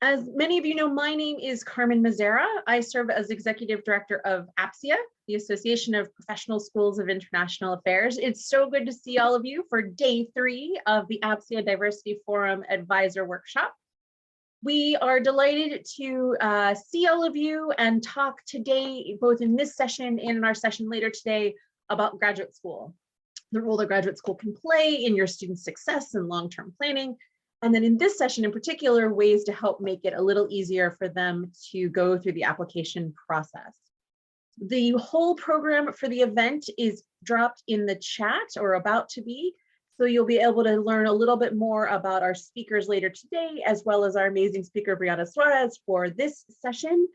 As many of you know, my name is Carmen Mazzara. I serve as Executive Director of APSIA, the Association of Professional Schools of International Affairs. It's so good to see all of you for day 3 of the APSIA Diversity Forum Advisor Workshop. We are delighted to see all of you and talk today, both in this session and in our session later today, about graduate school, the role that graduate school can play in your student success and long-term planning. And then in this session in particular, ways to help make it a little easier for them to go through the application process. The whole program for the event is dropped in the chat, or about to be, so you'll be able to learn a little bit more about our speakers later today, as well as our amazing speaker, Briana Suarez, for this session.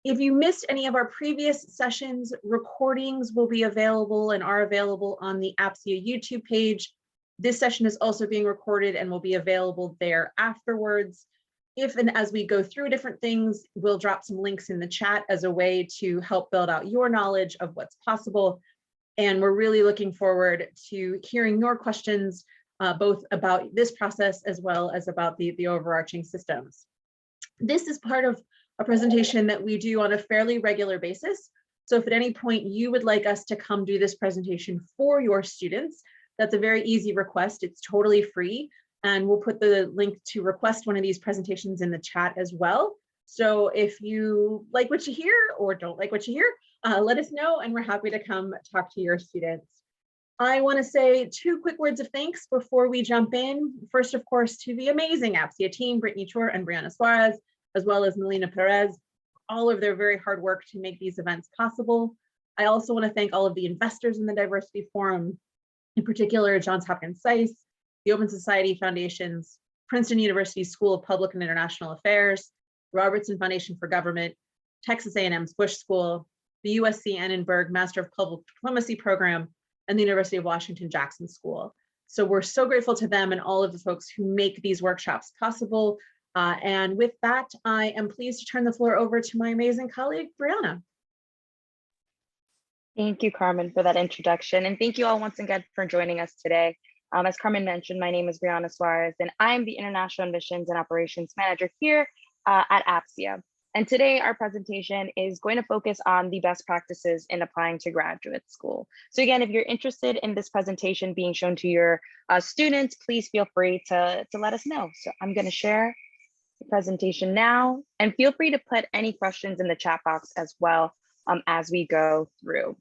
If you missed any of our previous sessions, recordings will be available and are available on the APSIA YouTube page. This session is also being recorded and will be available there afterwards. If and as we go through different things, we'll drop some links in the chat as a way to help build out your knowledge of what's possible. And we're really looking forward to hearing your questions, both about this process as well as about the overarching systems. This is part of a presentation that we do on a fairly regular basis. So if at any point you would like us to come do this presentation for your students, that's a very easy request. It's totally free. And we'll put the link to request one of these presentations in the chat as well. So if you like what you hear or don't like what you hear, let us know and we're happy to come talk to your students. I want to say 2 quick words of thanks before we jump in. First, of course, to the amazing APSIA team, Brittany Chor and Briana Suarez, as well as Melina Perez, all of their very hard work to make these events possible. I also want to thank all of the investors in the Diversity Forum, in particular, Johns Hopkins SAIS, the Open Society Foundations, Princeton University School of Public and International Affairs, Robertson Foundation for Government, Texas A&M's Bush School, the USC Annenberg Master of Public Diplomacy Program, and the University of Washington Jackson School. So we're so grateful to them and all of the folks who make these workshops possible. And with that, I am pleased to turn the floor over to my amazing colleague, Briana. Thank you, Carmen, for that introduction. And thank you all once again for joining us today. As Carmen mentioned, my name is Briana Suarez, and I'm the International Admissions and Operations Manager here at APSIA. And today our presentation is going to focus on the best practices in applying to graduate school. So again, if you're interested in this presentation being shown to your students, please feel free to let us know. So I'm going to share the presentation now, and feel free to put any questions in the chat box as well as we go through.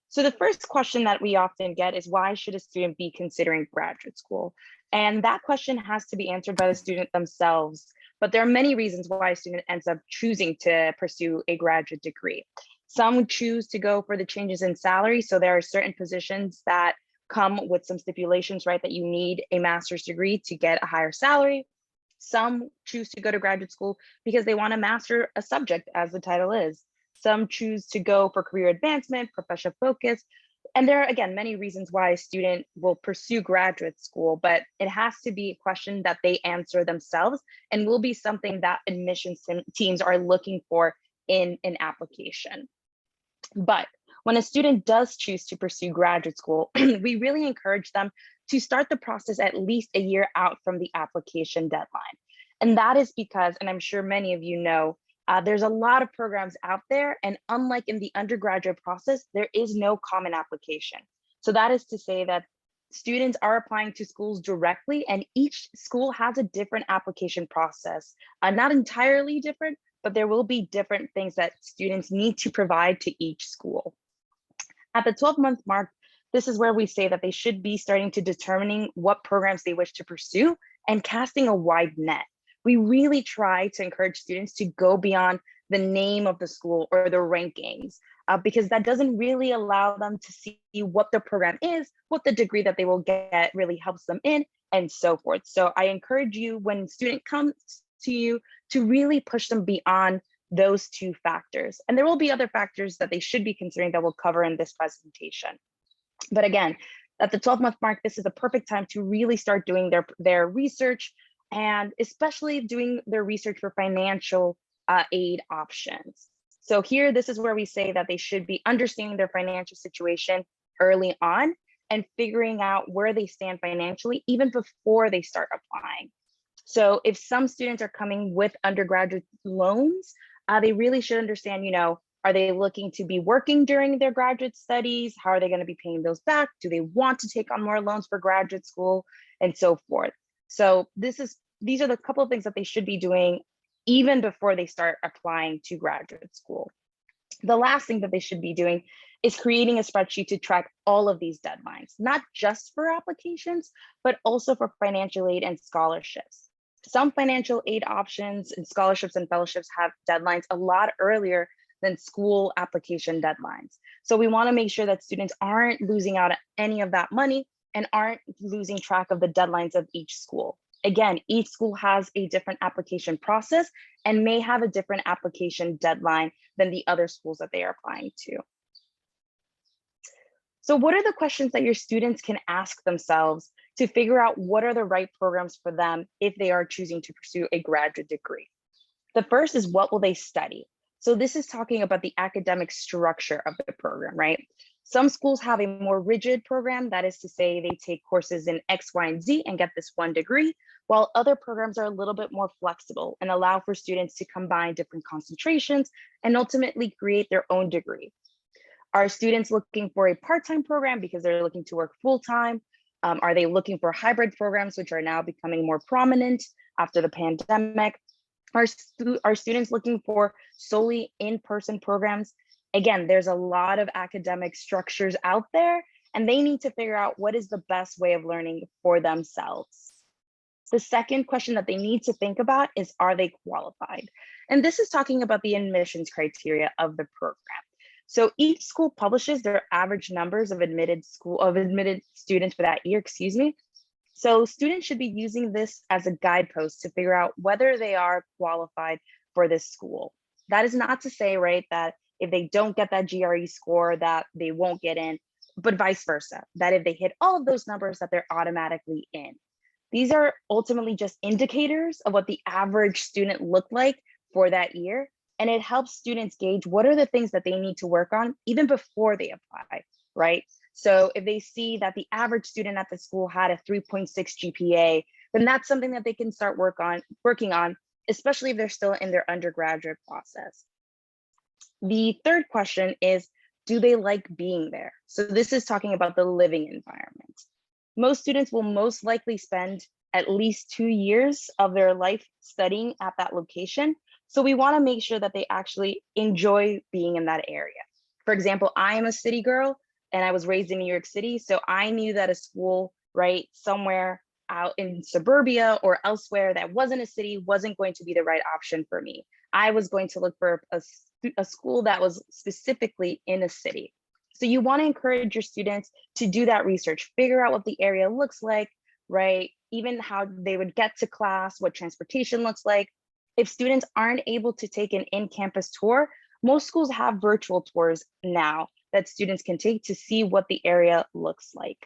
So the first question that we often get is, why should a student be considering graduate school? And that question has to be answered by the student themselves. But there are many reasons why a student ends up choosing to pursue a graduate degree. Some choose to go for the changes in salary. So there are certain positions that come with some stipulations, right, that you need a master's degree to get a higher salary. Some choose to go to graduate school because they want to master a subject, as the title is. Some choose to go for career advancement, professional focus. And there are, again, many reasons why a student will pursue graduate school, but it has to be a question that they answer themselves and will be something that admissions teams are looking for in an application. But when a student does choose to pursue graduate school, we really encourage them to start the process at least a year out from the application deadline. And that is because, and I'm sure many of you know, there's a lot of programs out there, and unlike in the undergraduate process, there is no common application. So that is to say that students are applying to schools directly, and each school has a different application process. Not entirely different, but there will be different things that students need to provide to each school. At the 12-month mark, this is where we say that they should be starting to determining what programs they wish to pursue and casting a wide net. We really try to encourage students to go beyond the name of the school or the rankings, because that doesn't really allow them to see what the program is, what the degree that they will get really helps them in, and so forth. So I encourage you, when a student comes to you, to really push them beyond those 2 factors. And there will be other factors that they should be considering that we'll cover in this presentation. But again, at the 12-month mark, this is the perfect time to really start doing their research, and especially doing their research for financial aid options. So here, this is where we say that they should be understanding their financial situation early on and figuring out where they stand financially even before they start applying. So if some students are coming with undergraduate loans, they really should understand, are they looking to be working during their graduate studies? How are they going to be paying those back? Do they want to take on more loans for graduate school and so forth? So these are the couple of things that they should be doing even before they start applying to graduate school. The last thing that they should be doing is creating a spreadsheet to track all of these deadlines, not just for applications, but also for financial aid and scholarships. Some financial aid options and scholarships and fellowships have deadlines a lot earlier than school application deadlines. So we want to make sure that students aren't losing out on any of that money and aren't losing track of the deadlines of each school. Again, each school has a different application process and may have a different application deadline than the other schools that they are applying to. So what are the questions that your students can ask themselves to figure out what are the right programs for them if they are choosing to pursue a graduate degree? The first is, what will they study? So this is talking about the academic structure of the program, right? Some schools have a more rigid program, that is to say they take courses in X, Y, and Z and get this one degree, while other programs are a little bit more flexible and allow for students to combine different concentrations and ultimately create their own degree. Are students looking for a part-time program because they're looking to work full-time? Are they looking for hybrid programs, which are now becoming more prominent after the pandemic? Are students looking for solely in-person programs? Again, there's a lot of academic structures out there, and they need to figure out what is the best way of learning for themselves. The second question that they need to think about is, are they qualified? And this is talking about the admissions criteria of the program. So each school publishes their average numbers of admitted students for that year, So students should be using this as a guidepost to figure out whether they are qualified for this school. That is not to say, right, that if they don't get that GRE score that they won't get in, but vice versa, that if they hit all of those numbers that they're automatically in. These are ultimately just indicators of what the average student looked like for that year. And it helps students gauge what are the things that they need to work on even before they apply, right? So if they see that the average student at the school had a 3.6 GPA, then that's something that they can start working on, especially if they're still in their undergraduate process. The third question is, do they like being there? So this is talking about the living environment. Most students will most likely spend at least 2 years of their life studying at that location. So we want to make sure that they actually enjoy being in that area. For example, I am a city girl and I was raised in New York City. So I knew that a school, right, somewhere out in suburbia or elsewhere that wasn't a city wasn't going to be the right option for me. I was going to look for a school that was specifically in a city. So you want to encourage your students to do that research, figure out what the area looks like, right? Even how they would get to class, what transportation looks like. If students aren't able to take an in-campus tour, most schools have virtual tours now that students can take to see what the area looks like.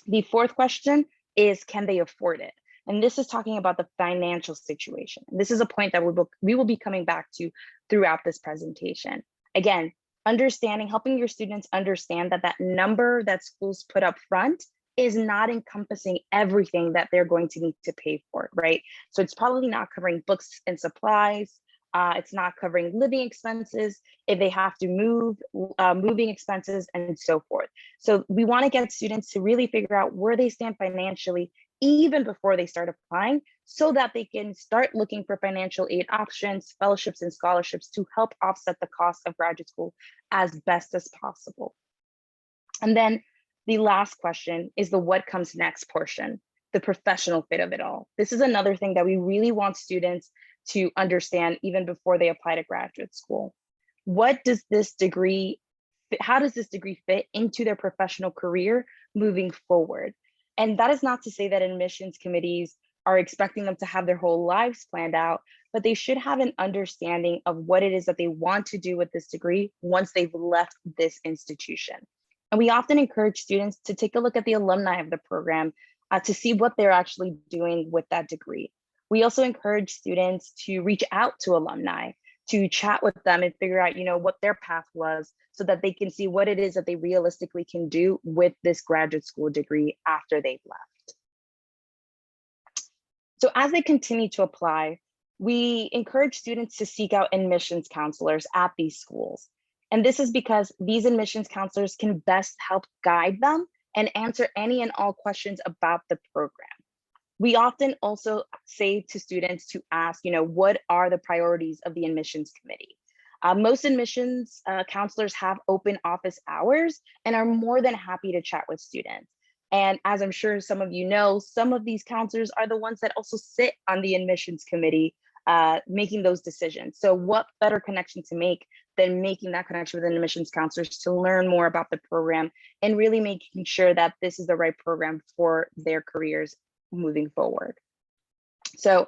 The fourth question is, can they afford it? And this is talking about the financial situation. This is a point that we will be coming back to throughout this presentation. Again, helping your students understand that that number that schools put up front is not encompassing everything that they're going to need to pay for, right? So it's probably not covering books and supplies. It's not covering living expenses, if they have to move, moving expenses, and so forth. So we want to get students to really figure out where they stand financially even before they start applying, so that they can start looking for financial aid options, fellowships, and scholarships to help offset the cost of graduate school as best as possible. And then the last question is the what comes next portion, the professional fit of it all. This is another thing that we really want students to understand even before they apply to graduate school. How does this degree fit into their professional career moving forward? And that is not to say that admissions committees are expecting them to have their whole lives planned out, but they should have an understanding of what it is that they want to do with this degree once they've left this institution. And we often encourage students to take a look at the alumni of the program to see what they're actually doing with that degree. We also encourage students to reach out to alumni, to chat with them and figure out, what their path was, so that they can see what it is that they realistically can do with this graduate school degree after they've left. So as they continue to apply, we encourage students to seek out admissions counselors at these schools. And this is because these admissions counselors can best help guide them and answer any and all questions about the program. We often also say to students to ask, what are the priorities of the admissions committee? Most admissions counselors have open office hours and are more than happy to chat with students. And as I'm sure some of you know, some of these counselors are the ones that also sit on the admissions committee, making those decisions. So what better connection to make than making that connection with admissions counselors to learn more about the program and really making sure that this is the right program for their careers moving forward. So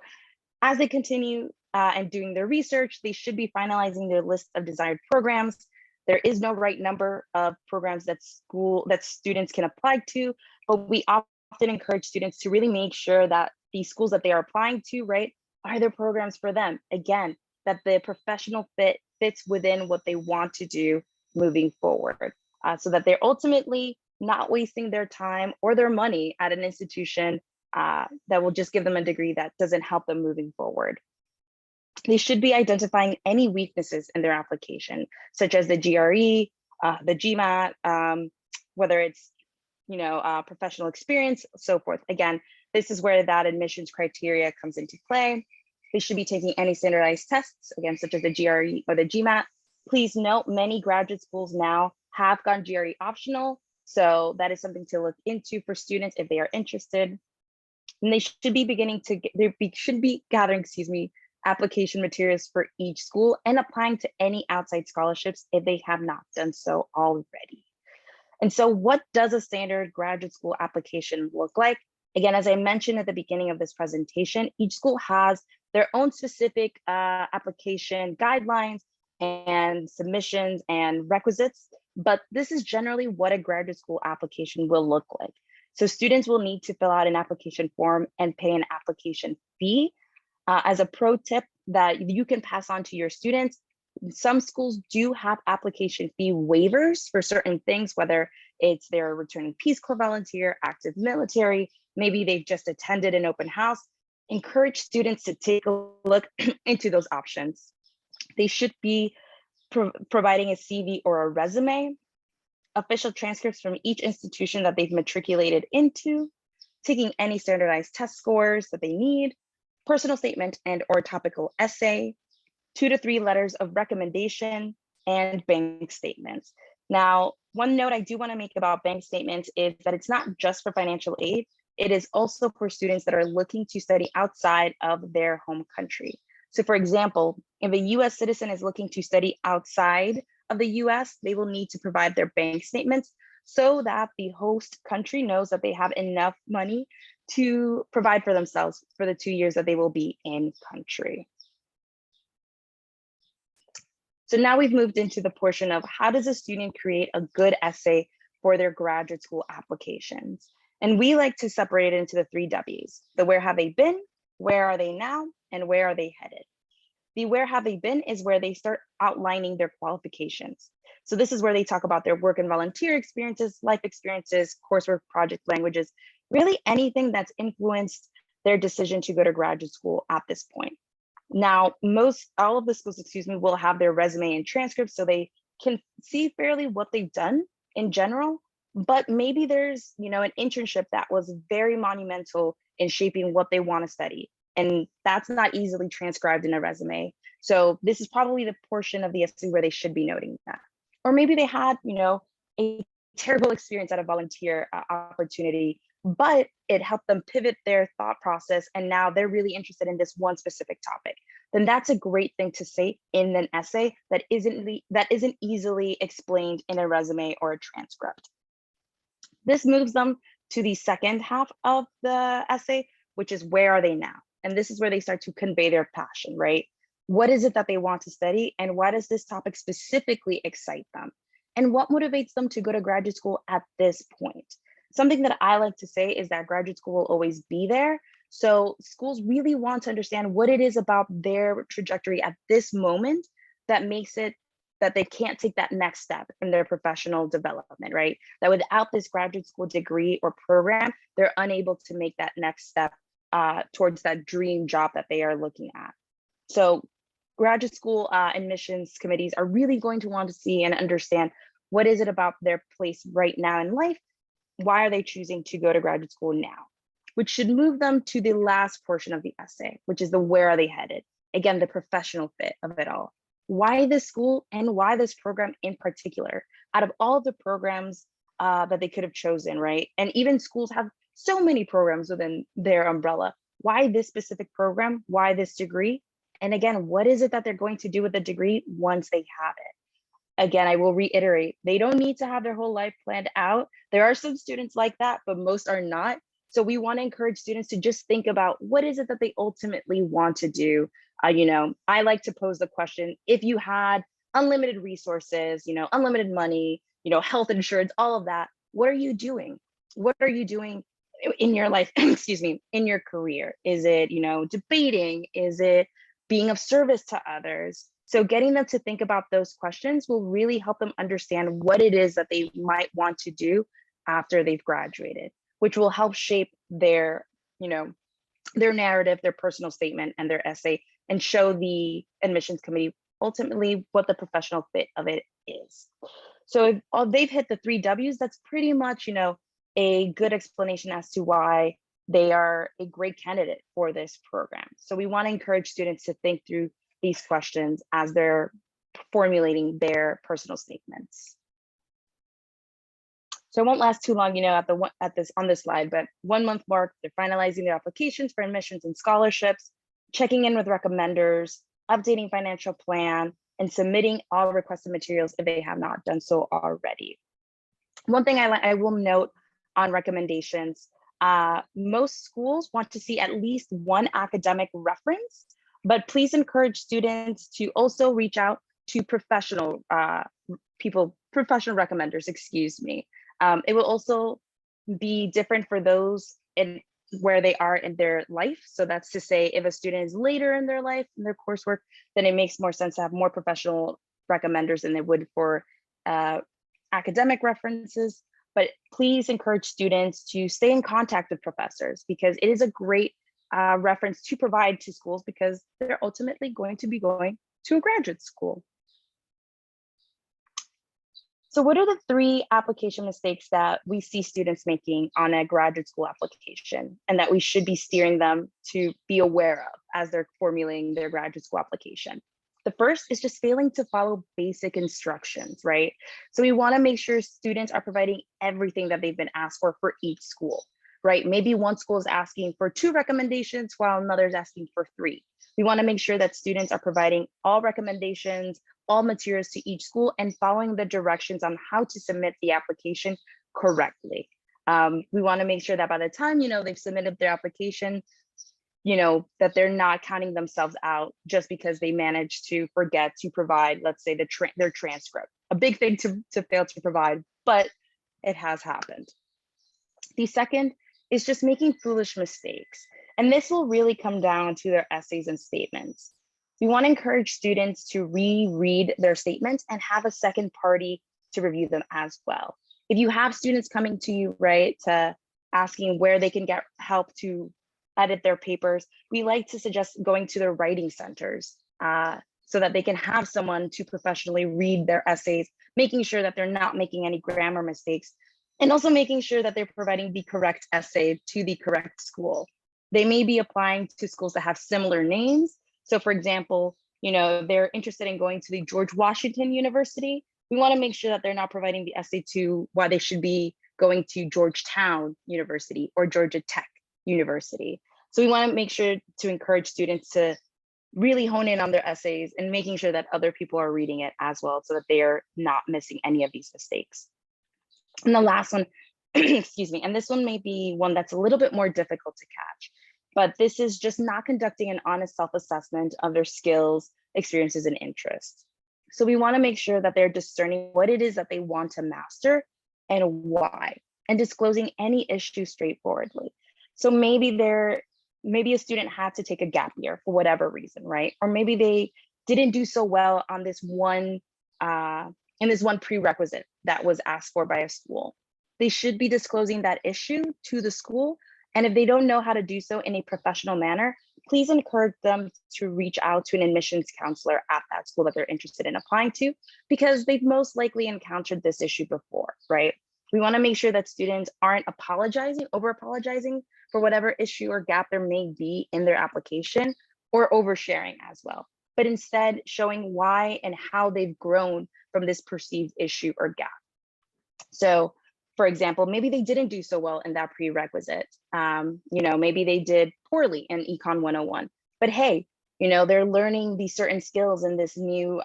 as they continue and doing their research, they should be finalizing their list of desired programs. There is no right number of programs that students can apply to, but we often encourage students to really make sure that these schools that they are applying to, right, are there programs for them? Again, that the professional fit fits within what they want to do moving forward, so that they're ultimately not wasting their time or their money at an institution that will just give them a degree that doesn't help them moving forward. They should be identifying any weaknesses in their application, such as the GRE, the GMAT, whether it's professional experience, so forth. Again, this is where that admissions criteria comes into play. They should be taking any standardized tests, again, such as the GRE or the GMAT. Please note, many graduate schools now have gone GRE optional, so that is something to look into for students if they are interested. And they should be gathering, application materials for each school and applying to any outside scholarships if they have not done so already. And so what does a standard graduate school application look like? Again, as I mentioned at the beginning of this presentation, each school has their own specific application guidelines and submissions and requisites, but this is generally what a graduate school application will look like. So students will need to fill out an application form and pay an application fee. As a pro tip that you can pass on to your students, some schools do have application fee waivers for certain things, whether it's they're a returning Peace Corps volunteer, active military, maybe they've just attended an open house. Encourage students to take a look into those options. They should be providing a CV or a resume, official transcripts from each institution that they've matriculated into, taking any standardized test scores that they need, personal statement and or topical essay, 2 to 3 letters of recommendation, and bank statements. Now, one note I do want to make about bank statements is that it's not just for financial aid, it is also for students that are looking to study outside of their home country. So for example, if a US citizen is looking to study outside of the US, they will need to provide their bank statements so that the host country knows that they have enough money to provide for themselves for the 2 years that they will be in country. So now we've moved into the portion of how does a student create a good essay for their graduate school applications? And we like to separate it into the 3 W's, the where have they been, where are they now, and where are they headed? The where have they been is where they start outlining their qualifications. So this is where they talk about their work and volunteer experiences, life experiences, coursework, project languages, really anything that's influenced their decision to go to graduate school at this point. Now, all of the schools, will have their resume and transcripts so they can see fairly what they've done in general, but maybe there's, an internship that was very monumental in shaping what they want to study. And that's not easily transcribed in a resume. So this is probably the portion of the essay where they should be noting that. Or maybe they had, a terrible experience at a volunteer opportunity, but it helped them pivot their thought process. And now they're really interested in this one specific topic. Then that's a great thing to say in an essay that isn't easily explained in a resume or a transcript. This moves them to the second half of the essay, which is where are they now? And this is where they start to convey their passion, right? What is it that they want to study? And why does this topic specifically excite them? And what motivates them to go to graduate school at this point? Something that I like to say is that graduate school will always be there. So schools really want to understand what it is about their trajectory at this moment that makes it that they can't take that next step in their professional development, right? That without this graduate school degree or program, they're unable to make that next step towards that dream job that they are looking at. So graduate school admissions committees are really going to want to see and understand what is it about their place right now in life. Why are they choosing to go to graduate school now? Which should move them to the last portion of the essay, which is the where are they headed? Again, the professional fit of it all. Why this school and why this program in particular? Out of all of the programs that they could have chosen, right? And even schools have so many programs within their umbrella. Why this specific program? Why this degree? And again, what is it that they're going to do with the degree once they have it? Again, I will reiterate, they don't need to have their whole life planned out. There are some students like that, but most are not. So we want to encourage students to just think about what is it that they ultimately want to do. I like to pose the question, if you had unlimited resources, unlimited money, health insurance, all of that, what are you doing? What are you doing in your life, excuse me, in your career? Is it, debating? Is it being of service to others? So getting them to think about those questions will really help them understand what it is that they might want to do after they've graduated, which will help shape their, their narrative, their personal statement, and their essay, and show the admissions committee ultimately what the professional fit of it is. So if they've hit the 3 W's, that's pretty much, a good explanation as to why they are a great candidate for this program. So we want to encourage students to think through these questions as they're formulating their personal statements. So it won't last too long, on this slide, but 1 month mark, they're finalizing their applications for admissions and scholarships, checking in with recommenders, updating financial plan, and submitting all requested materials if they have not done so already. One thing I will note on recommendations, most schools want to see at least one academic reference, but please encourage students to also reach out to professional recommenders, excuse me. It will also be different for those in where they are in their life. So that's to say, if a student is later in their life, in their coursework, then it makes more sense to have more professional recommenders than they would for academic references. But please encourage students to stay in contact with professors, because it is a great reference to provide to schools, because they're ultimately going to be going to a graduate school. So what are the 3 application mistakes that we see students making on a graduate school application, and that we should be steering them to be aware of as they're formulating their graduate school application? The first is just failing to follow basic instructions, right? So we want to make sure students are providing everything that they've been asked for each school, right? Maybe one school is asking for 2 recommendations while another is asking for 3. We want to make sure that students are providing all recommendations, all materials to each school, and following the directions on how to submit the application correctly. We want to make sure that by the time, they've submitted their application, that they're not counting themselves out just because they managed to forget to provide, let's say, their transcript. A big thing to fail to provide, but it has happened. The second is just making foolish mistakes. And this will really come down to their essays and statements. We want to encourage students to reread their statements and have a second party to review them as well. If you have students coming to you, right, to asking where they can get help to edit their papers, we like to suggest going to their writing centers so that they can have someone to professionally read their essays, making sure that they're not making any grammar mistakes, and also making sure that they're providing the correct essay to the correct school. They may be applying to schools that have similar names. So for example, they're interested in going to the George Washington University. We want to make sure that they're not providing the essay to why they should be going to Georgetown University or Georgia Tech University. So we want to make sure to encourage students to really hone in on their essays and making sure that other people are reading it as well, so that they are not missing any of these mistakes. And the last one, excuse me, and this one may be one that's a little bit more difficult to catch, but this is just not conducting an honest self-assessment of their skills, experiences, and interests. So we want to make sure that they're discerning what it is that they want to master and why, and disclosing any issue straightforwardly. So maybe a student had to take a gap year for whatever reason, right? Or maybe they didn't do so well on this one prerequisite that was asked for by a school. They should be disclosing that issue to the school And if they don't know how to do so in a professional manner, please encourage them to reach out to an admissions counselor at that school that they're interested in applying to, because they've most likely encountered this issue before, right? We want to make sure that students aren't over apologizing for whatever issue or gap there may be in their application, or oversharing as well, but instead showing why and how they've grown from this perceived issue or gap. So, for example, maybe they didn't do so well in that prerequisite. Maybe they did poorly in Econ 101, but hey, they're learning these certain skills in this new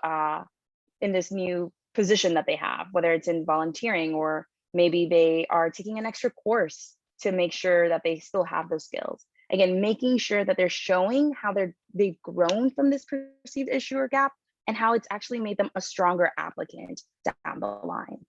position that they have, whether it's in volunteering, or maybe they are taking an extra course to make sure that they still have those skills. Again, making sure that they're showing how they've grown from this perceived issue or gap, and how it's actually made them a stronger applicant down the line.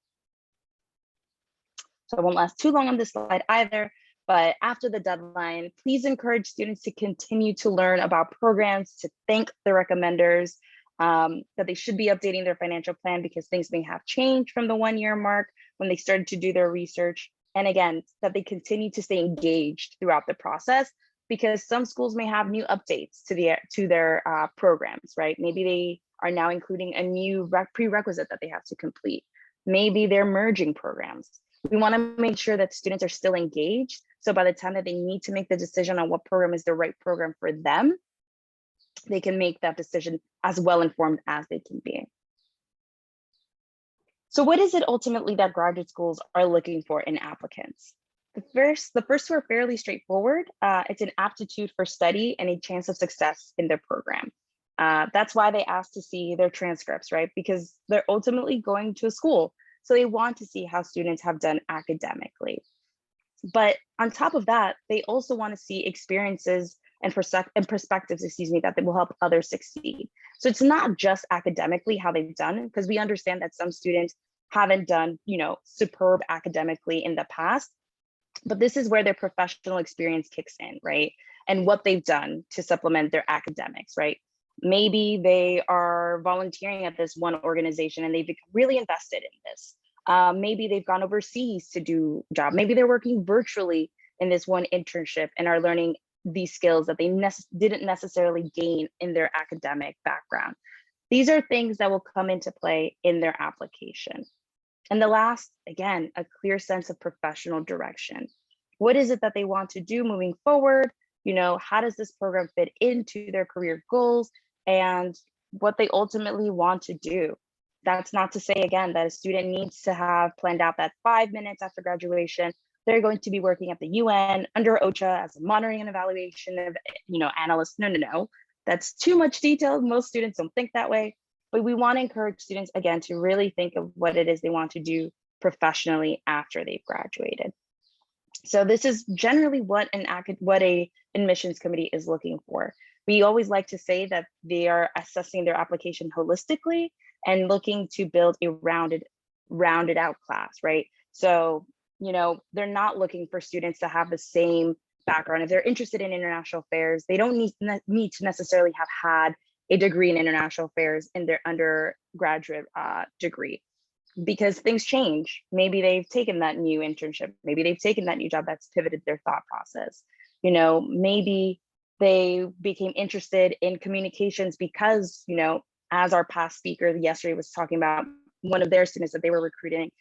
So I won't last too long on this slide either, but after the deadline, please encourage students to continue to learn about programs, to thank the recommenders, that they should be updating their financial plan because things may have changed from the 1-year mark when they started to do their research. And again, that they continue to stay engaged throughout the process, because some schools may have new updates to their programs, right? Maybe they are now including a new prerequisite that they have to complete. Maybe they're merging programs. We want to make sure that students are still engaged. So by the time that they need to make the decision on what program is the right program for them, they can make that decision as well informed as they can be. So what is it ultimately that graduate schools are looking for in applicants? The first two are fairly straightforward. It's an aptitude for study and a chance of success in their program. That's why they ask to see their transcripts, right? Because they're ultimately going to a school. So they want to see how students have done academically. But on top of that, they also want to see experiences and perspectives, that will help others succeed. So it's not just academically how they've done, because we understand that some students haven't done, superb academically in the past, but this is where their professional experience kicks in, right? And what they've done to supplement their academics, right? Maybe they are volunteering at this one organization and they've become really invested in this. Maybe they've gone overseas to do a job. Maybe they're working virtually in this one internship and are learning these skills that they didn't necessarily gain in their academic background. These are things that will come into play in their application. And the last, again, a clear sense of professional direction. What is it that they want to do moving forward? How does this program fit into their career goals and what they ultimately want to do? That's not to say, again, that a student needs to have planned out that 5 minutes after graduation, they're going to be working at the UN under OCHA as a monitoring and evaluation of, analyst. No. That's too much detail. Most students don't think that way, but we want to encourage students, again, to really think of what it is they want to do professionally after they've graduated. So this is generally what a admissions committee is looking for. We always like to say that they are assessing their application holistically and looking to build a rounded out class, right? So, they're not looking for students to have the same background. If they're interested in international affairs, they don't need to necessarily have had a degree in international affairs in their undergraduate degree, because things change. Maybe they've taken that new internship. Maybe they've taken that new job that's pivoted their thought process. Maybe they became interested in communications because, as our past speaker yesterday was talking about, one of their students that they were recruiting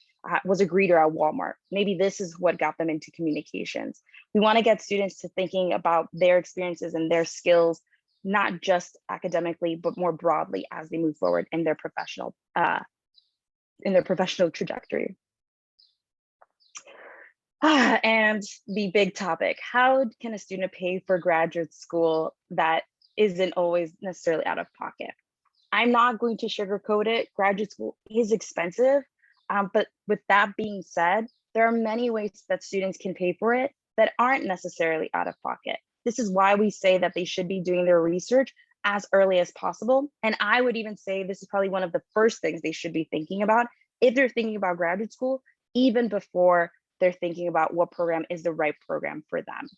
was a greeter at Walmart. Maybe this is what got them into communications. We want to get students to thinking about their experiences and their skills, not just academically, but more broadly as they move forward in their professional trajectory. And the big topic, how can a student pay for graduate school that isn't always necessarily out of pocket? I'm not going to sugarcoat it. Graduate school is expensive, but with that being said, there are many ways that students can pay for it that aren't necessarily out of pocket. This is why we say that they should be doing their research as early as possible. And I would even say this is probably one of the first things they should be thinking about if they're thinking about graduate school, even before they're thinking about what program is the right program for them.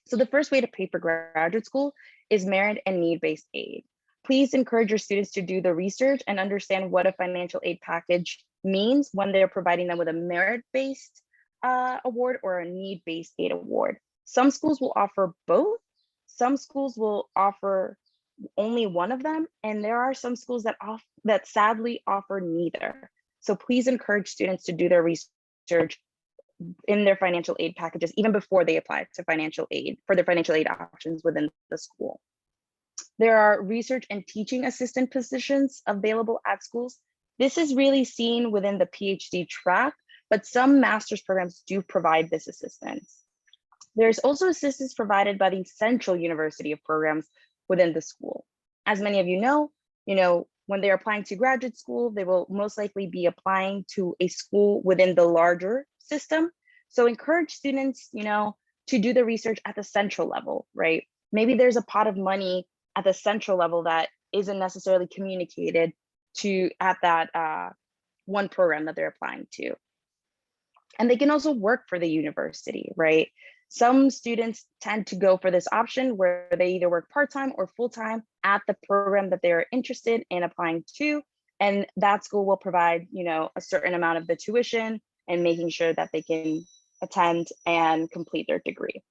So the first way to pay for graduate school is merit and need-based aid. Please encourage your students to do the research and understand what a financial aid package means when they're providing them with a merit-based award or a need-based aid award. Some schools will offer both. Some schools will offer only one of them, and there are some schools that sadly offer neither. So please encourage students to do their research in their financial aid packages, even before they apply to financial aid for their financial aid options within the school. There are research and teaching assistant positions available at schools. This is really seen within the PhD track, but some master's programs do provide this assistance. There's also assistance provided by the Central University of programs within the school. As many of you know, when they're applying to graduate school, they will most likely be applying to a school within the larger system. So encourage students, to do the research at the central level, right? Maybe there's a pot of money at the central level that isn't necessarily communicated to at that one program that they're applying to. And they can also work for the university, right? Some students tend to go for this option where they either work part-time or full-time at the program that they're interested in applying to. And that school will provide, a certain amount of the tuition and making sure that they can attend and complete their degree.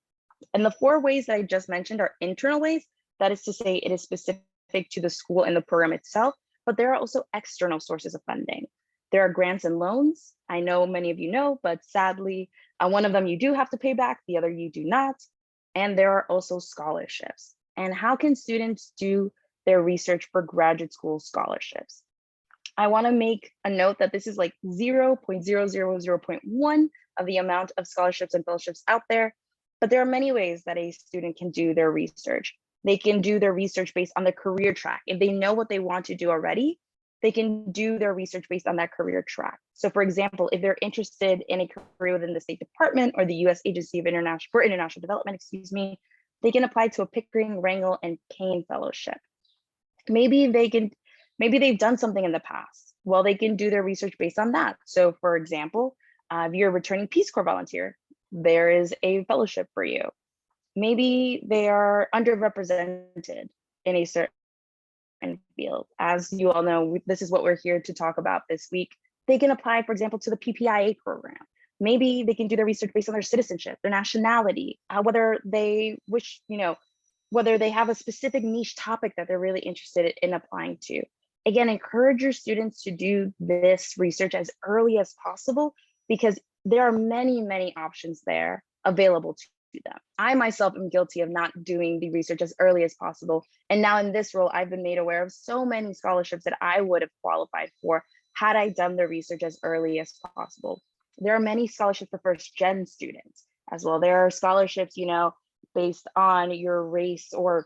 And the 4 ways that I just mentioned are internal ways. That is to say, it is specific to the school and the program itself, but there are also external sources of funding. There are grants and loans. I know many of you know, but sadly, one of them you do have to pay back, the other you do not. And there are also scholarships. And how can students do their research for graduate school scholarships? I want to make a note that this is like 0.000.1 of the amount of scholarships and fellowships out there, but there are many ways that a student can do their research. They can do their research based on the career track. If they know what they want to do already, they can do their research based on that career track. So for example, if they're interested in a career within the State Department or the U.S. Agency for International Development, they can apply to a Pickering, Rangel, and Kane Fellowship. Maybe they've done something in the past. Well, they can do their research based on that. So for example, if you're a returning Peace Corps volunteer, there is a fellowship for you. Maybe they are underrepresented in a certain field. As you all know, this is what we're here to talk about this week. They can apply, for example, to the PPIA program. Maybe they can do their research based on their citizenship, their nationality, whether they wish, whether they have a specific niche topic that they're really interested in applying to. Again, encourage your students to do this research as early as possible because there are many, many options there available to them. I myself am guilty of not doing the research as early as possible. And now in this role, I've been made aware of so many scholarships that I would have qualified for had I done the research as early as possible. There are many scholarships for first-gen students as well. There are scholarships, based on your race or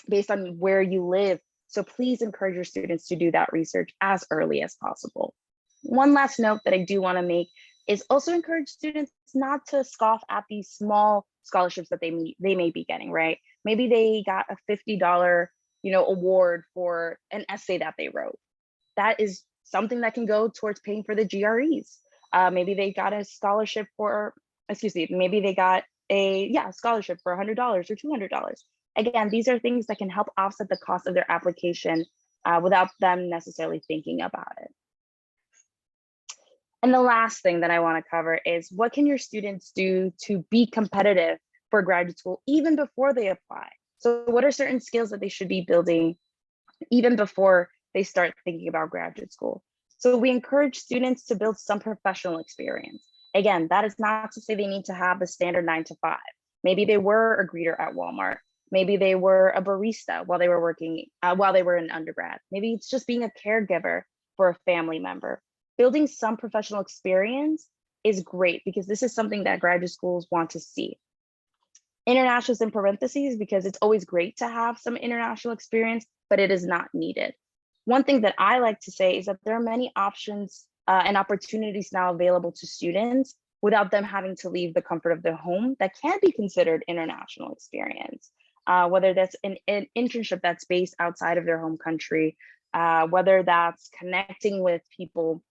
based on where you live. So please encourage your students to do that research as early as possible. One last note that I do want to make is also encourage students not to scoff at these small scholarships that they may be getting, right? Maybe they got a $50, award for an essay that they wrote. That is something that can go towards paying for the GREs. Maybe they got a scholarship maybe they got a scholarship for $100 or $200. Again, these are things that can help offset the cost of their application without them necessarily thinking about it. And the last thing that I want to cover is what can your students do to be competitive for graduate school even before they apply? So what are certain skills that they should be building even before they start thinking about graduate school? So we encourage students to build some professional experience. Again, that is not to say they need to have a standard 9 to 5. Maybe they were a greeter at Walmart. Maybe they were a barista while they were working, while they were in undergrad. Maybe it's just being a caregiver for a family member. Building some professional experience is great because this is something that graduate schools want to see. International is in parentheses because it's always great to have some international experience, but it is not needed. One thing that I like to say is that there are many options and opportunities now available to students without them having to leave the comfort of their home that can be considered international experience, whether that's an internship that's based outside of their home country, whether that's connecting with people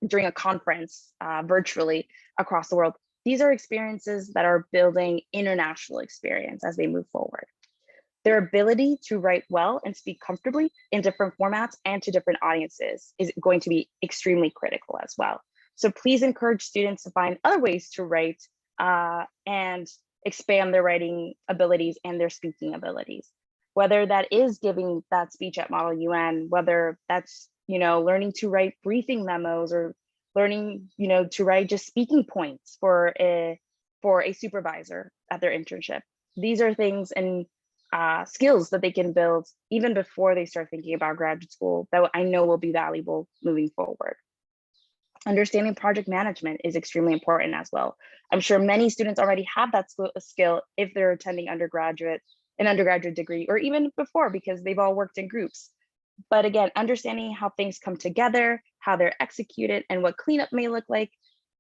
during a conference virtually across the world. These are experiences that are building international experience as they move forward. Their ability to write well and speak comfortably in different formats and to different audiences is going to be extremely critical as well. So please encourage students to find other ways to write and expand their writing abilities and their speaking abilities. Whether that is giving that speech at Model UN, whether that's, learning to write briefing memos or learning, to write just speaking points for a supervisor at their internship. These are things and skills that they can build even before they start thinking about graduate school that I know will be valuable moving forward. Understanding project management is extremely important as well. I'm sure many students already have that skill if they're attending an undergraduate degree, or even before, because they've all worked in groups. But again, understanding how things come together, how they're executed, and what cleanup may look like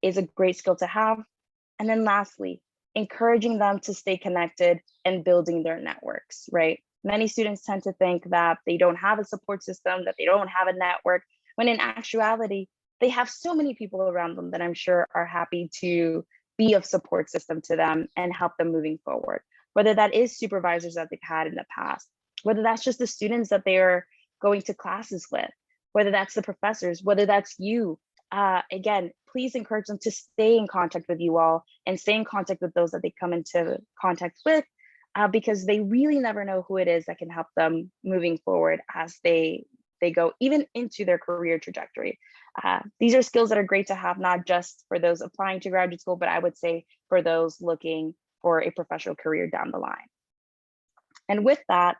is a great skill to have. And then lastly, encouraging them to stay connected and building their networks, right? Many students tend to think that they don't have a support system, that they don't have a network, when in actuality, they have so many people around them that I'm sure are happy to be of support system to them and help them moving forward. Whether that is supervisors that they've had in the past, whether that's just the students that they are going to classes with, whether that's the professors, whether that's you. Again, please encourage them to stay in contact with you all and stay in contact with those that they come into contact with, because they really never know who it is that can help them moving forward as they go even into their career trajectory. These are skills that are great to have, not just for those applying to graduate school, but I would say for those looking for a professional career down the line. And with that,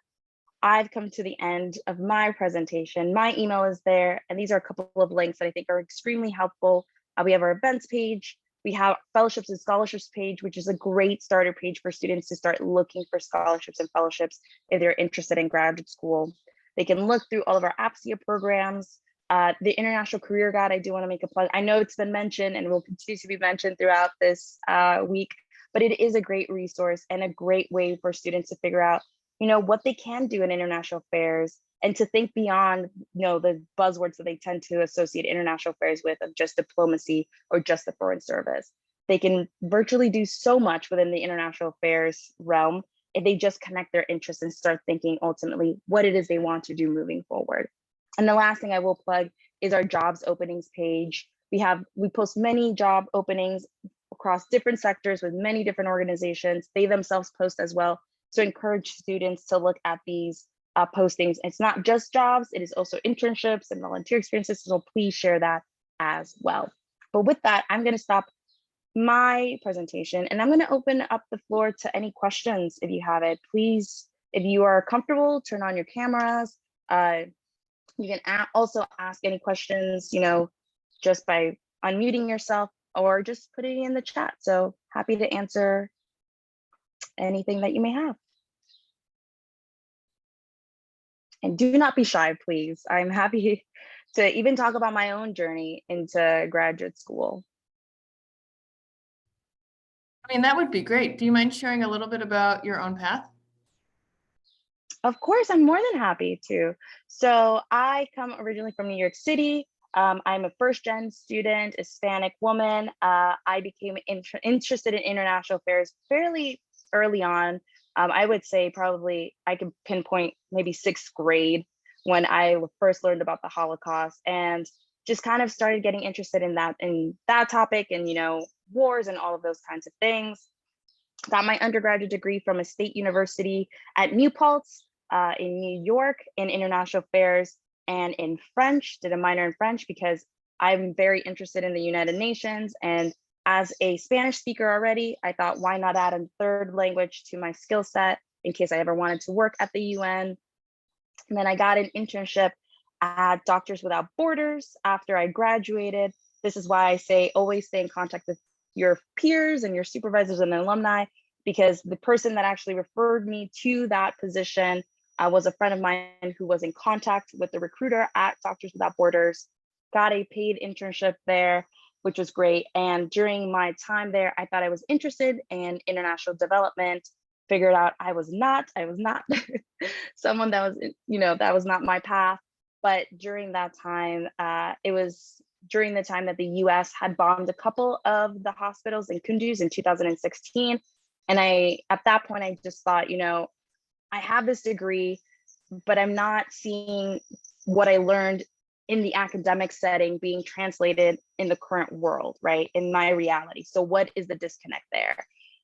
I've come to the end of my presentation. My email is there, and these are a couple of links that I think are extremely helpful. We have our events page. We have fellowships and scholarships page, which is a great starter page for students to start looking for scholarships and fellowships if they're interested in graduate school. They can look through all of our APSIA programs. The International Career Guide, I do want to make a plug. I know it's been mentioned and will continue to be mentioned throughout this week, but it is a great resource and a great way for students to figure out what they can do in international affairs and to think beyond, the buzzwords that they tend to associate international affairs with, of just diplomacy or just the foreign service. They can virtually do so much within the international affairs realm if they just connect their interests and start thinking ultimately what it is they want to do moving forward. And the last thing I will plug is our jobs openings page. We post many job openings across different sectors with many different organizations. They themselves post as well. So encourage students to look at these postings. It's not just jobs, it is also internships and volunteer experiences. So please share that as well. But with that, I'm going to stop my presentation and I'm going to open up the floor to any questions if you have it. Please, if you are comfortable, turn on your cameras. You can also ask any questions, just by unmuting yourself or just putting it in the chat. So happy to answer anything that you may have. And do not be shy, please. I'm happy to even talk about my own journey into graduate school. I mean, that would be great. Do you mind sharing a little bit about your own path? Of course, I'm more than happy to. So I come originally from New York City. I'm a first-gen student, Hispanic woman. I became interested in international affairs fairly early on. I would say probably I can pinpoint maybe 6th grade when I first learned about the Holocaust and just kind of started getting interested in that topic and, wars and all of those kinds of things. Got my undergraduate degree from a state university at New Paltz in New York in international affairs and in French, did a minor in French because I'm very interested in the United Nations. And as a Spanish speaker already, I thought, why not add a 3rd language to my skill set in case I ever wanted to work at the UN. And then I got an internship at Doctors Without Borders after I graduated. This is why I say always stay in contact with your peers and your supervisors and alumni, because the person that actually referred me to that position was a friend of mine who was in contact with the recruiter at Doctors Without Borders, got a paid internship there, which was great. And during my time there, I thought I was interested in international development, figured out I was not someone that was, that was not my path. But during that time, it was during the time that the US had bombed a couple of the hospitals in Kunduz in 2016. And at that point, I just thought, I have this degree, but I'm not seeing what I learned in the academic setting being translated in the current world, right? In my reality. So what is the disconnect there?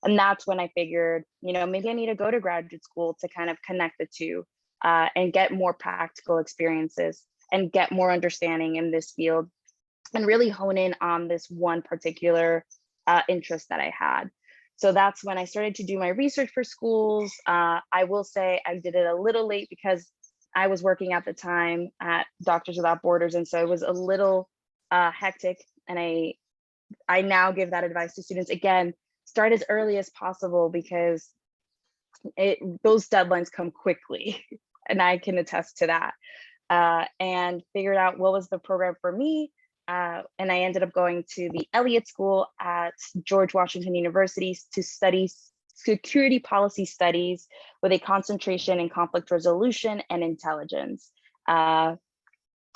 And that's when I figured, maybe I need to go to graduate school to kind of connect the two and get more practical experiences and get more understanding in this field and really hone in on this one particular interest that I had. So that's when I started to do my research for schools. I will say I did it a little late because I was working at the time at Doctors Without Borders. And so it was a little hectic. And I now give that advice to students. Again, start as early as possible because those deadlines come quickly. And I can attest to that. And figured out what was the program for me. And I ended up going to the Elliott School at George Washington University to study security policy studies with a concentration in conflict resolution and intelligence. And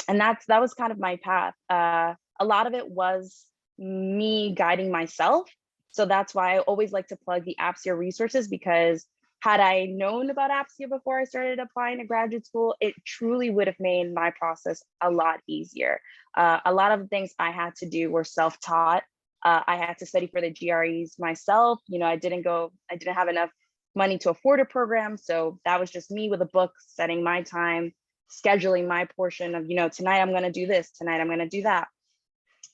that was kind of my path. A lot of it was me guiding myself. So that's why I always like to plug the APSIA resources, because had I known about APSIA before I started applying to graduate school, it truly would have made my process a lot easier. A lot of the things I had to do were self-taught. I had to study for the GREs myself. I didn't have enough money to afford a program. So that was just me with a book, setting my time, scheduling my portion of, tonight I'm going to do this, tonight I'm going to do that.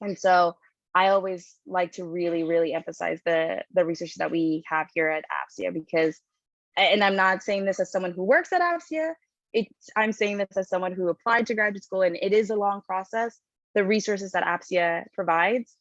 And so I always like to really, really emphasize the research that we have here at APSIA, because, and I'm not saying this as someone who works at APSIA, I'm saying this as someone who applied to graduate school, and it is a long process. The resources that APSIA provides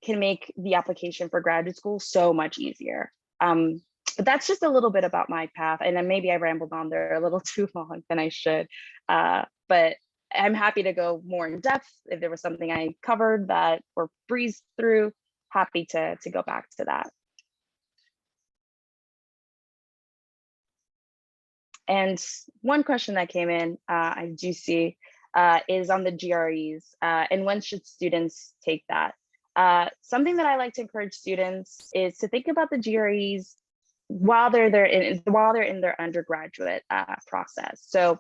can make the application for graduate school so much easier. But that's just a little bit about my path. And then maybe I rambled on there a little too long than I should. But I'm happy to go more in depth if there was something I covered that or breezed through. Happy to go back to that. And one question that came in, I do see, is on the GREs and when should students take that? Something that I like to encourage students is to think about the GREs while they're in their undergraduate process. So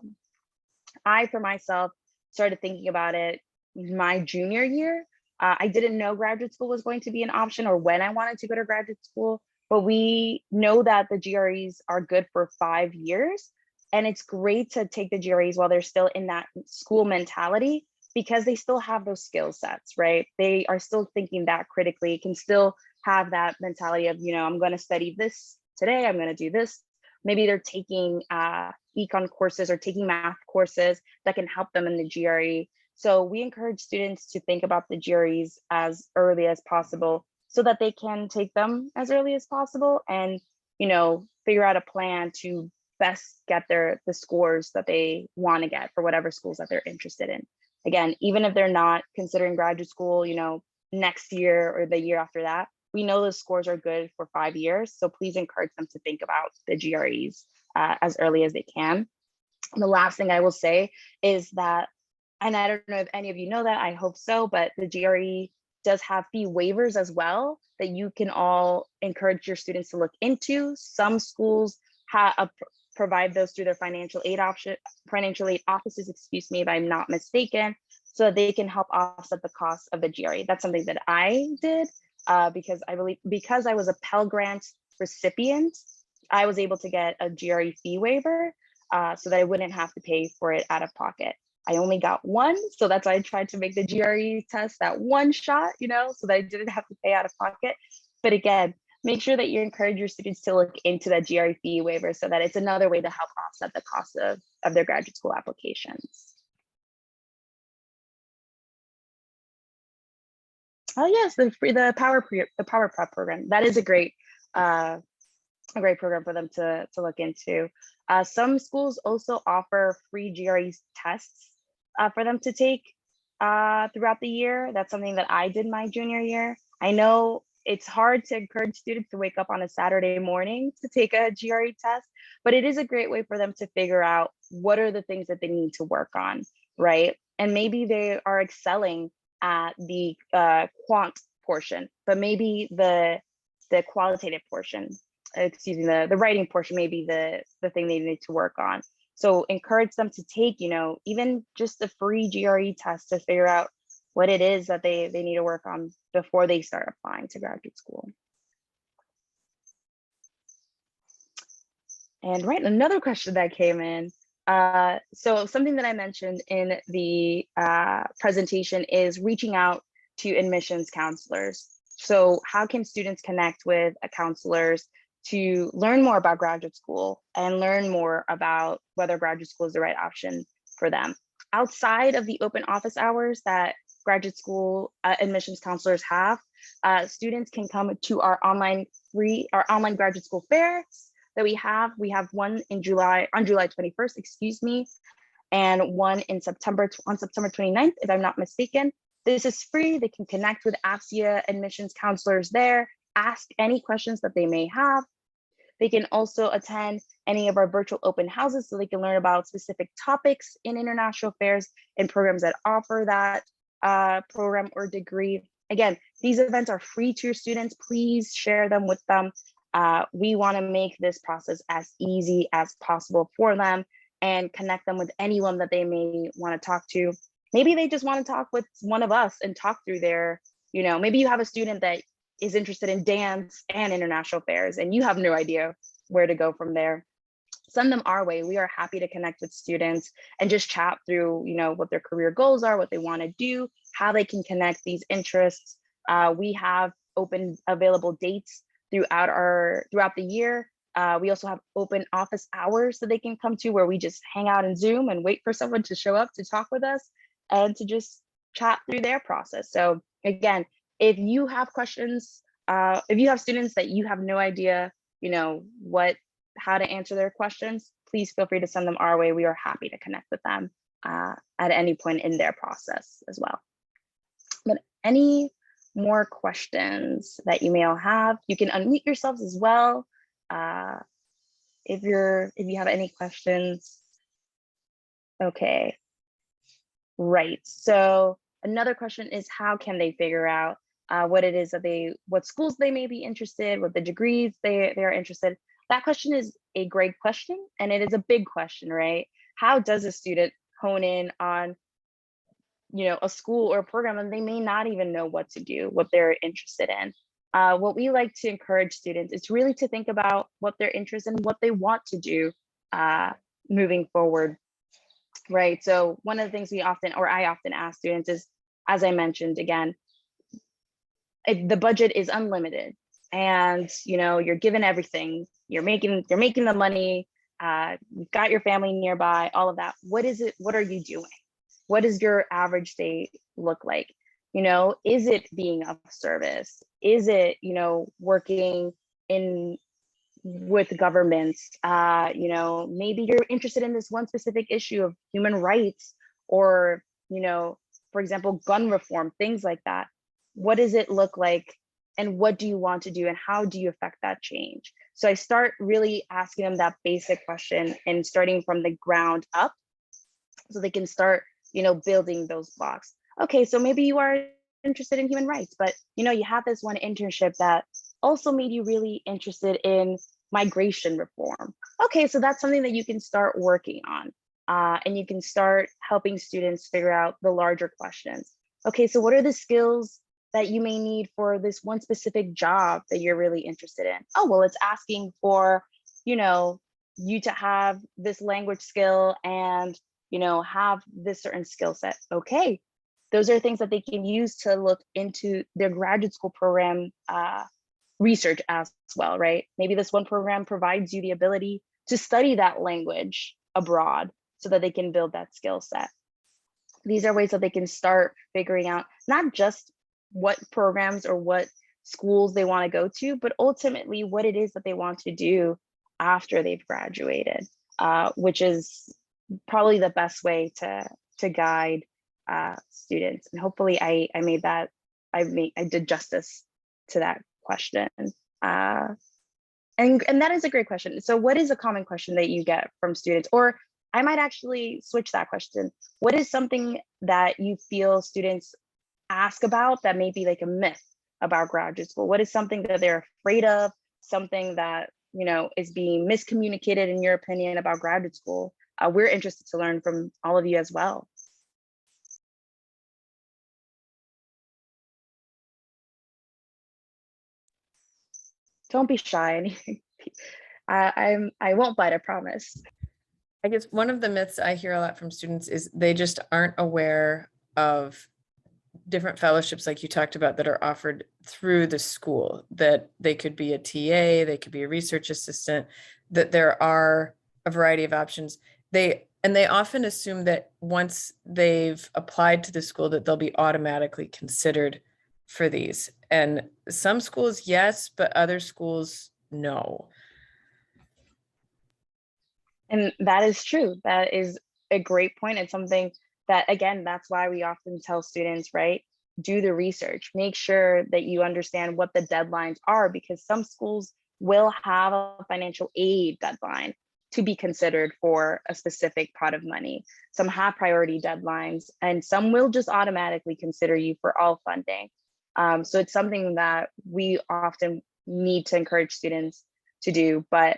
I, for myself, started thinking about it my junior year. I didn't know graduate school was going to be an option or when I wanted to go to graduate school, but we know that the GREs are good for 5 years. And it's great to take the GREs while they're still in that school mentality, because they still have those skill sets, right? They are still thinking that critically, can still have that mentality of, I'm going to study this today, I'm going to do this. Maybe they're taking econ courses or taking math courses that can help them in the GRE. So we encourage students to think about the GREs as early as possible so that they can take them as early as possible and, figure out a plan to best get the scores that they want to get for whatever schools that they're interested in. Again, even if they're not considering graduate school, next year or the year after that, we know those scores are good for 5 years. So please encourage them to think about the GREs as early as they can. And the last thing I will say is that, and I don't know if any of you know that, I hope so, but the GRE does have fee waivers as well that you can all encourage your students to look into. Some schools provide those through their financial aid offices, if I'm not mistaken, so that they can help offset the cost of the GRE. That's something that I did because I was a Pell Grant recipient, I was able to get a GRE fee waiver so that I wouldn't have to pay for it out of pocket. I only got one, so that's why I tried to make the GRE test that one shot, so that I didn't have to pay out of pocket. But again, make sure that you encourage your students to look into that GRE fee waiver so that it's another way to help offset the cost of their graduate school applications. Oh yes, the Power Prep program. That is a great program for them to look into. Some schools also offer free GRE tests for them to take throughout the year. That's something that I did my junior year. I know it's hard to encourage students to wake up on a Saturday morning to take a GRE test, but it is a great way for them to figure out what are the things that they need to work on, right? And maybe they are excelling at the quant portion, but maybe the qualitative portion, the writing portion may be the thing they need to work on. So encourage them to take, even just the free GRE test to figure out what it is that they need to work on before they start applying to graduate school. And right, another question that came in. So something that I mentioned in the presentation is reaching out to admissions counselors. So how can students connect with counselors to learn more about graduate school and learn more about whether graduate school is the right option for them? Outside of the open office hours that graduate school admissions counselors have, students can come to our online graduate school fairs that we have. We have one on July 21st, excuse me, and one on September 29th, if I'm not mistaken. This is free. They can connect with APSIA admissions counselors there, ask any questions that they may have. They can also attend any of our virtual open houses so they can learn about specific topics in international affairs and programs that offer that program or degree. Again, these events are free to your students. Please share them with them. We want to make this process as easy as possible for them and connect them with anyone that they may want to talk to. Maybe they just want to talk with one of us and talk through their, maybe you have a student that is interested in dance and international affairs and you have no idea where to go from there. Send them our way. We are happy to connect with students and just chat through, what their career goals are, what they want to do, how they can connect these interests. We have open available dates throughout the year. We also have open office hours that they can come to where we just hang out in Zoom and wait for someone to show up to talk with us and to just chat through their process. So again, if you have questions, if you have students that you have no idea, how to answer their questions, please feel free to send them our way. We are happy to connect with them at any point in their process as well. But any more questions that you may all have, you can unmute yourselves as well. If you have any questions. Okay, right. So another question is, how can they figure out what it is that what schools they may be interested, what the degrees they are interested? That question is a great question, and it is a big question, right? How does a student hone in on a school or a program and they may not even know what to do, what they're interested in? What we like to encourage students is really to think about what they're interested in, what they want to do moving forward, right? So one of the things I often ask students is, as I mentioned again, the budget is unlimited and you're given everything, you're making the money, you've got your family nearby, all of that. What are you doing? What does your average day look like? Is it being of service? Is it, working with governments? Maybe you're interested in this one specific issue of human rights or, for example, gun reform, things like that. What does it look like? And what do you want to do? And how do you affect that change? So I start really asking them that basic question and starting from the ground up so they can start building those blocks. Okay, so maybe you are interested in human rights, but you have this one internship that also made you really interested in migration reform. Okay, so that's something that you can start working on, and you can start helping students figure out the larger questions. Okay, so what are the skills that you may need for this one specific job that you're really interested in? Oh, well, it's asking for you to have this language skill and have this certain skill set. Okay, those are things that they can use to look into their graduate school program research as well, right? Maybe this one program provides you the ability to study that language abroad so that they can build that skill set. These are ways that they can start figuring out not just what programs or what schools they want to go to, but ultimately what it is that they want to do after they've graduated, which is probably the best way to guide students. And hopefully I did justice to that question. And that is a great question. So what is a common question that you get from students? Or I might actually switch that question. What is something that you feel students ask about that may be like a myth about graduate school? What is something that they're afraid of? Something that is being miscommunicated in your opinion about graduate school? we're interested to learn from all of you as well. Don't be shy. I won't bite, I promise. I guess one of the myths I hear a lot from students is they just aren't aware of different fellowships like you talked about that are offered through the school, that they could be a TA, they could be a research assistant, that there are a variety of options. They often assume that once they've applied to the school that they'll be automatically considered for these. And some schools, yes, but other schools, no. And that is true. That is a great point. It's something that, again, that's why we often tell students, right? Do the research, make sure that you understand what the deadlines are, because some schools will have a financial aid deadline to be considered for a specific pot of money. Some have priority deadlines, and some will just automatically consider you for all funding. So it's something that we often need to encourage students to do. But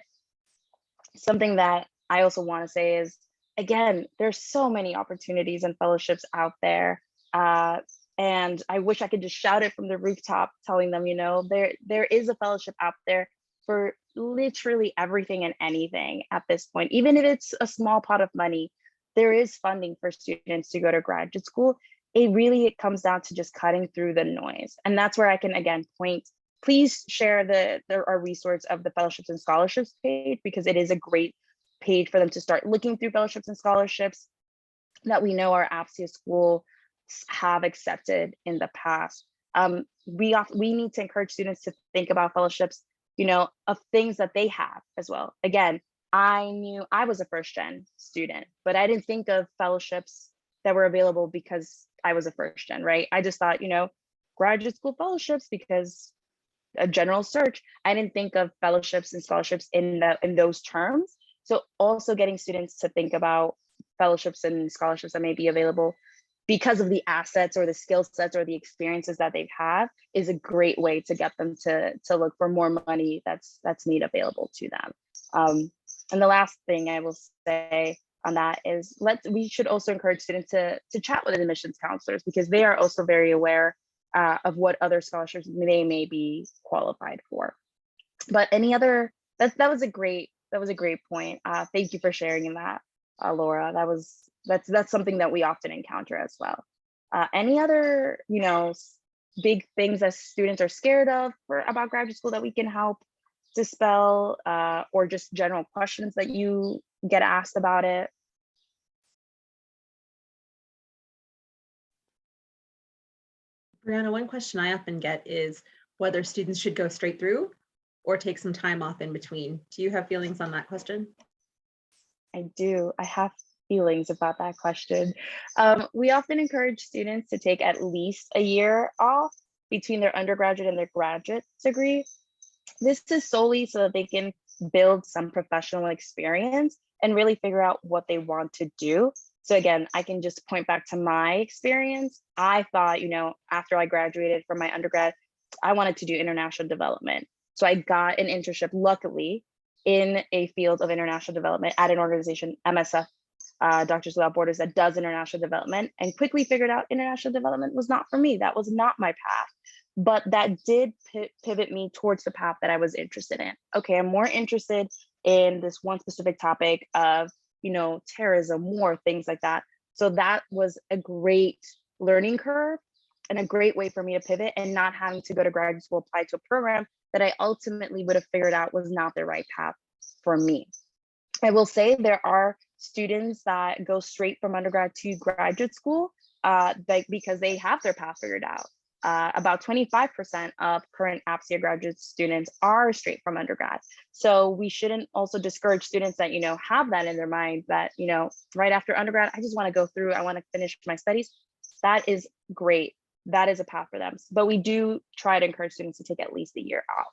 something that I also want to say is, again, there's so many opportunities and fellowships out there. And I wish I could just shout it from the rooftop, telling them, you know, there is a fellowship out there for literally everything and anything at this point. Even if it's a small pot of money, there is funding for students to go to graduate school. It comes down to just cutting through the noise. And that's where I can, again, point, please share our resource of the fellowships and scholarships page, because it is a great page for them to start looking through fellowships and scholarships that we know our APSIA school have accepted in the past. We need to encourage students to think about fellowships, you know, of things that they have as well. Again, I knew I was a first gen student, but I didn't think of fellowships that were available because I was a first gen, right? I just thought, you know, graduate school fellowships because a general search. I didn't think of fellowships and scholarships in those terms. So also getting students to think about fellowships and scholarships that may be available because of the assets or the skill sets or the experiences that they've had is a great way to get them to look for more money that's made available to them. And the last thing I will say on that is we should also encourage students to chat with admissions counselors, because they are also very aware of what other scholarships they may be qualified for. But that was a great point. Thank you for sharing that, Laura. That's something that we often encounter as well. Any other, you know, big things that students are scared of about graduate school that we can help dispel, or just general questions that you get asked about it? Brianna, one question I often get is whether students should go straight through or take some time off in between. Do you have feelings on that question? I do. I have feelings about that question. We often encourage students to take at least a year off between their undergraduate and their graduate degree. This is solely so that they can build some professional experience and really figure out what they want to do. So again, I can just point back to my experience. I thought, you know, after I graduated from my undergrad, I wanted to do international development. So I got an internship, luckily, in a field of international development at an organization, MSF, Doctors Without Borders, that does international development, and quickly figured out international development was not for me. That was not my path. But that did pivot me towards the path that I was interested in. Okay, I'm more interested in this one specific topic of, you know, terrorism, war, things like that. So that was a great learning curve and a great way for me to pivot and not having to go to graduate school, apply to a program that I ultimately would have figured out was not the right path for me. I will say there are students that go straight from undergrad to graduate school because they have their path figured out. About 25% of current APSIA graduate students are straight from undergrad. So we shouldn't also discourage students that, you know, have that in their mind that, you know, right after undergrad, I just want to go through, I want to finish my studies. That is great. That is a path for them. But we do try to encourage students to take at least a year off.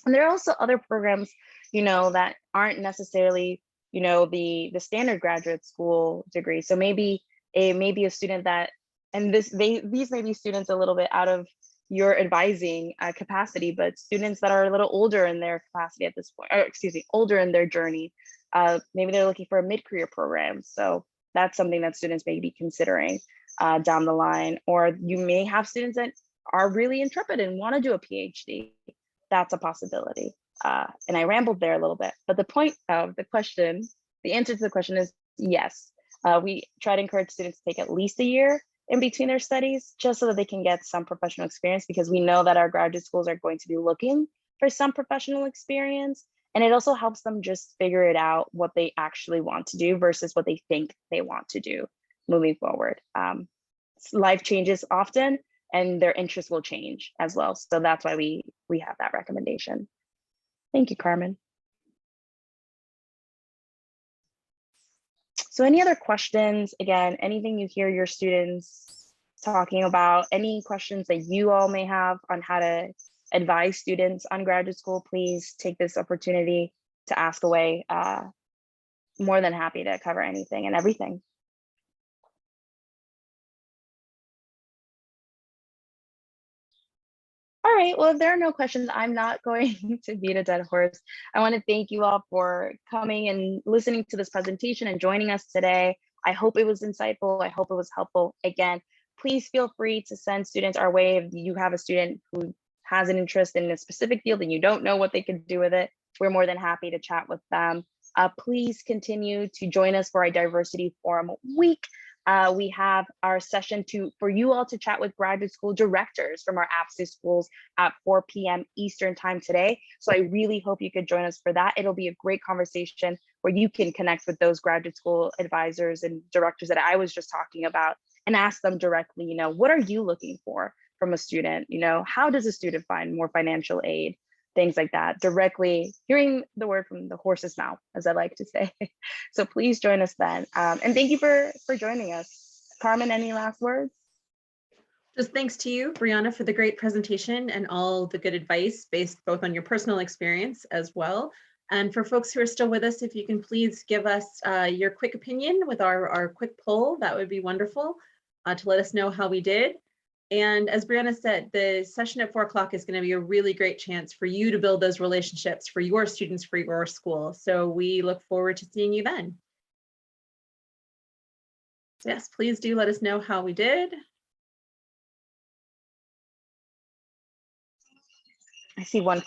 And there are also other programs, you know, that aren't necessarily, you know, the standard graduate school degree. So maybe a student that, and these may be students a little bit out of your advising capacity, but students that are a little older in their capacity at this point, or excuse me, older in their journey, Maybe they're looking for a mid-career program. So that's something that students may be considering down the line. Or you may have students that are really intrepid and want to do a PhD. That's a possibility. And I rambled there a little bit, but the point of the question, the answer to the question is yes. We try to encourage students to take at least a year in between their studies, just so that they can get some professional experience, because we know that our graduate schools are going to be looking for some professional experience. And it also helps them just figure it out what they actually want to do versus what they think they want to do moving forward. Life changes often and their interests will change as well. So that's why we have that recommendation. Thank you, Carmen. So any other questions? Again, anything you hear your students talking about, any questions that you all may have on how to advise students on graduate school, please take this opportunity to ask away. More than happy to cover anything and everything. All right, well, if there are no questions, I'm not going to beat a dead horse. I want to thank you all for coming and listening to this presentation and joining us today. I hope it was insightful. I hope it was helpful. Again, please feel free to send students our way if you have a student who has an interest in a specific field and you don't know what they can do with it. We're more than happy to chat with them. Please continue to join us for our Diversity Forum week. We have our session for you all to chat with graduate school directors from our APSIA schools at 4 p.m. Eastern time today. So I really hope you could join us for that. It'll be a great conversation where you can connect with those graduate school advisors and directors that I was just talking about and ask them directly, what are you looking for from a student? How does a student find more financial aid? Things like that, directly hearing the word from the horse's mouth, as I like to say. So please join us then. And thank you for joining us. Carmen, any last words? Just thanks to you, Briana, for the great presentation and all the good advice based both on your personal experience as well. And for folks who are still with us, if you can please give us your quick opinion with our quick poll, that would be wonderful to let us know how we did. And as Briana said, the session at 4 o'clock is going to be a really great chance for you to build those relationships for your students, for your school. So we look forward to seeing you then. Yes, please do let us know how we did. I see one